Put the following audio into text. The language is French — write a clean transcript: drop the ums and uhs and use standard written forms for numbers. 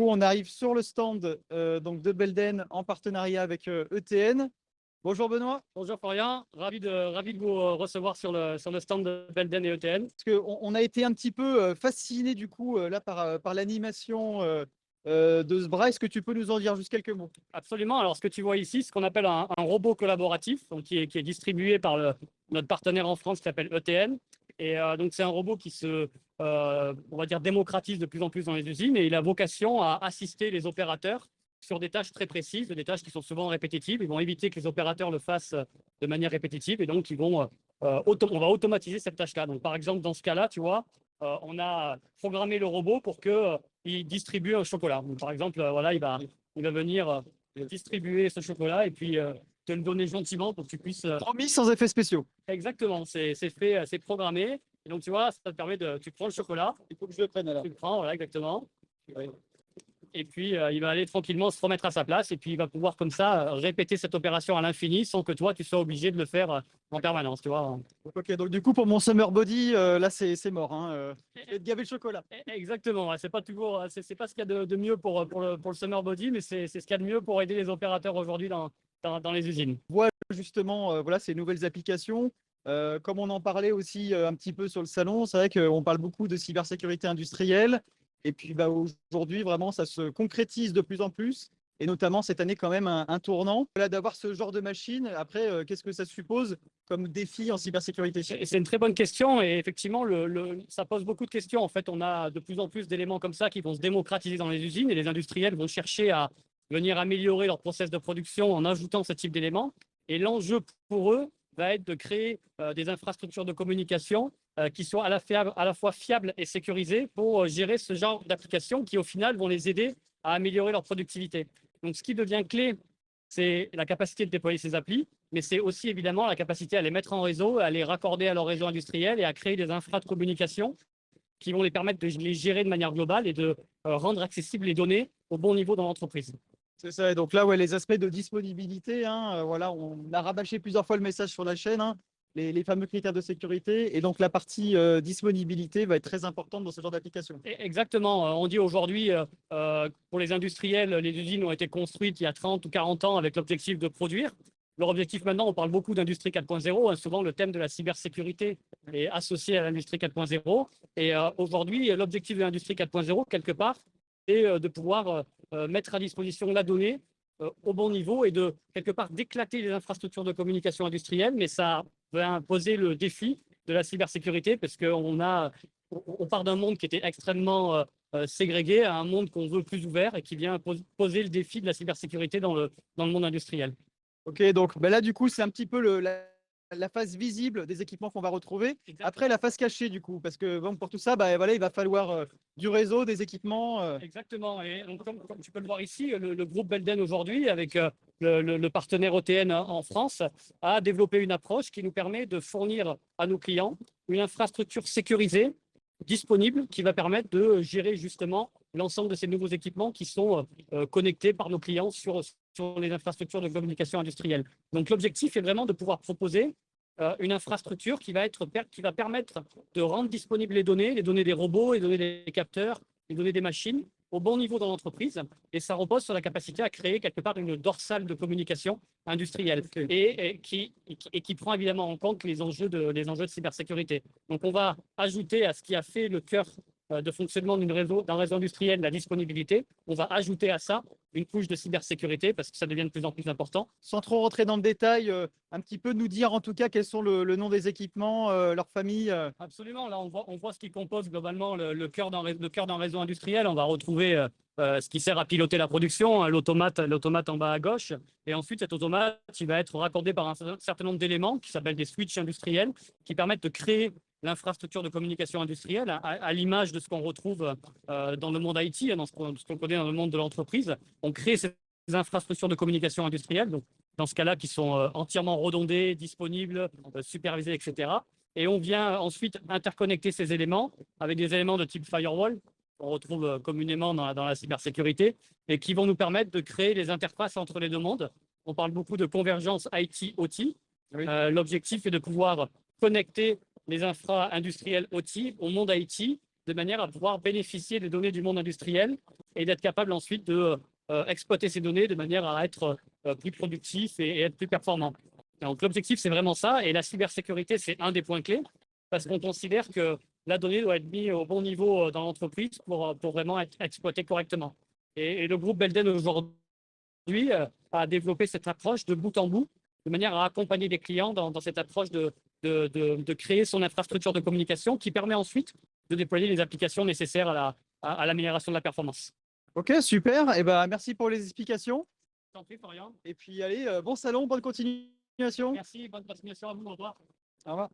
on arrive sur le stand donc de Belden en partenariat avec ETN. Bonjour Benoît. Bonjour Florian, ravi de vous recevoir sur le stand de Belden et ETN. Parce on a été un petit peu fasciné du coup là par l'animation de ce bras. Est-ce que tu peux nous en dire juste quelques mots? Absolument, alors ce que tu vois ici, ce qu'on appelle un robot collaboratif, donc qui est distribué par notre partenaire en France qui s'appelle ETN. Et donc c'est un robot qui on va dire, démocratise de plus en plus dans les usines et il a vocation à assister les opérateurs sur des tâches très précises, des tâches qui sont souvent répétitives. Ils vont éviter que les opérateurs le fassent de manière répétitive et donc on va automatiser cette tâche-là. Donc par exemple, dans ce cas-là, tu vois, on a programmé le robot pour qu'il distribue un chocolat. Donc, par exemple, voilà, il va venir distribuer ce chocolat et puis te le donner gentiment pour que tu puisses. Promis sans effets spéciaux. Exactement, c'est fait, c'est programmé. Et donc, tu vois, ça te permet tu prends le chocolat. Il faut que je le prenne alors. Tu le prends, voilà, exactement. Et puis, il va aller tranquillement se remettre à sa place et puis il va pouvoir comme ça répéter cette opération à l'infini sans que toi, tu sois obligé de le faire en permanence, tu vois. Ok, donc du coup, pour mon summer body, là, c'est mort. Et de gaver le chocolat. Exactement, c'est pas toujours, c'est pas ce qu'il y a de mieux pour le summer body, mais c'est ce qu'il y a de mieux pour aider les opérateurs aujourd'hui dans les usines. On voit justement voilà, ces nouvelles applications. Comme on en parlait aussi un petit peu sur le salon, c'est vrai qu'on parle beaucoup de cybersécurité industrielle. Et puis bah, aujourd'hui, vraiment, ça se concrétise de plus en plus. Et notamment cette année, quand même, un tournant. Là, d'avoir ce genre de machine, après, qu'est-ce que ça suppose comme défi en cybersécurité? C'est une très bonne question et effectivement, ça pose beaucoup de questions. En fait, on a de plus en plus d'éléments comme ça qui vont se démocratiser dans les usines et les industriels vont chercher à venir améliorer leur process de production en ajoutant ce type d'éléments. Et l'enjeu pour eux va être de créer des infrastructures de communication qui soient à la fois fiables et sécurisées pour gérer ce genre d'applications qui, au final, vont les aider à améliorer leur productivité. Donc, ce qui devient clé, c'est la capacité de déployer ces applis, mais c'est aussi évidemment la capacité à les mettre en réseau, à les raccorder à leur réseau industriel et à créer des infras de communication qui vont les permettre de les gérer de manière globale et de rendre accessibles les données au bon niveau dans l'entreprise. C'est ça. Et donc là, ouais, les aspects de disponibilité, voilà, on a rabâché plusieurs fois le message sur la chaîne, les fameux critères de sécurité. Et donc la partie disponibilité va être très importante dans ce genre d'application. Exactement. On dit aujourd'hui, pour les industriels, les usines ont été construites il y a 30 ou 40 ans avec l'objectif de produire. Leur objectif maintenant, on parle beaucoup d'industrie 4.0. Souvent, le thème de la cybersécurité est associé à l'industrie 4.0. Et aujourd'hui, l'objectif de l'industrie 4.0, quelque part, est de pouvoir mettre à disposition la donnée au bon niveau et de, quelque part, d'éclater les infrastructures de communication industrielle. Mais ça va imposer le défi de la cybersécurité parce qu'on part d'un monde qui était extrêmement ségrégué à un monde qu'on veut plus ouvert et qui vient poser le défi de la cybersécurité dans le monde industriel. Ok, donc ben là, du coup, c'est un petit peu la face visible des équipements qu'on va retrouver. Exactement. Après, la face cachée, du coup, parce que bon, pour tout ça, bah, voilà, il va falloir du réseau, des équipements. Exactement. Et donc, comme tu peux le voir ici, le groupe Belden aujourd'hui, avec le partenaire ETN en France, a développé une approche qui nous permet de fournir à nos clients une infrastructure sécurisée, disponible, qui va permettre de gérer justement l'ensemble de ces nouveaux équipements qui sont connectés par nos clients sur les infrastructures de communication industrielle. Donc l'objectif est vraiment de pouvoir proposer une infrastructure qui va permettre de rendre disponibles les données des robots, les données des capteurs, les données des machines au bon niveau dans l'entreprise. Et ça repose sur la capacité à créer quelque part une dorsale de communication industrielle et qui prend évidemment en compte les enjeux de cybersécurité. Donc on va ajouter à ce qui a fait le cœur de fonctionnement d'un réseau industriel, la disponibilité. On va ajouter à ça une couche de cybersécurité parce que ça devient de plus en plus important. Sans trop rentrer dans le détail, un petit peu nous dire en tout cas quels sont le nom des équipements, leur famille. Absolument. Là, on voit ce qui compose globalement le cœur d'un réseau industriel. On va retrouver ce qui sert à piloter la production, l'automate en bas à gauche. Et ensuite, cet automate, il va être raccordé par un certain nombre d'éléments qui s'appellent des switches industriels qui permettent de créer l'infrastructure de communication industrielle à l'image de ce qu'on retrouve dans le monde IT, dans ce qu'on connaît dans le monde de l'entreprise. On crée ces infrastructures de communication industrielle, donc dans ce cas-là, qui sont entièrement redondées, disponibles, supervisées, etc. Et on vient ensuite interconnecter ces éléments avec des éléments de type firewall, qu'on retrouve communément dans la cybersécurité, et qui vont nous permettre de créer les interfaces entre les deux mondes. On parle beaucoup de convergence IT-OT. Oui. L'objectif est de pouvoir connecter les infra industriels OT au monde IT de manière à pouvoir bénéficier des données du monde industriel et d'être capable ensuite de exploiter ces données de manière à être plus productif et être plus performant. Donc l'objectif, c'est vraiment ça. Et la cybersécurité, c'est un des points clés parce qu'on considère que la donnée doit être mise au bon niveau dans l'entreprise pour vraiment être exploitée correctement. Et le groupe Belden aujourd'hui a développé cette approche de bout en bout, de manière à accompagner les clients dans cette approche de créer son infrastructure de communication qui permet ensuite de déployer les applications nécessaires à l'amélioration de la performance. Ok, super. Et ben, merci pour les explications. T'en prie, Florian. Et puis, allez, bon salon, bonne continuation. Merci, bonne continuation à vous. Au revoir. Au revoir.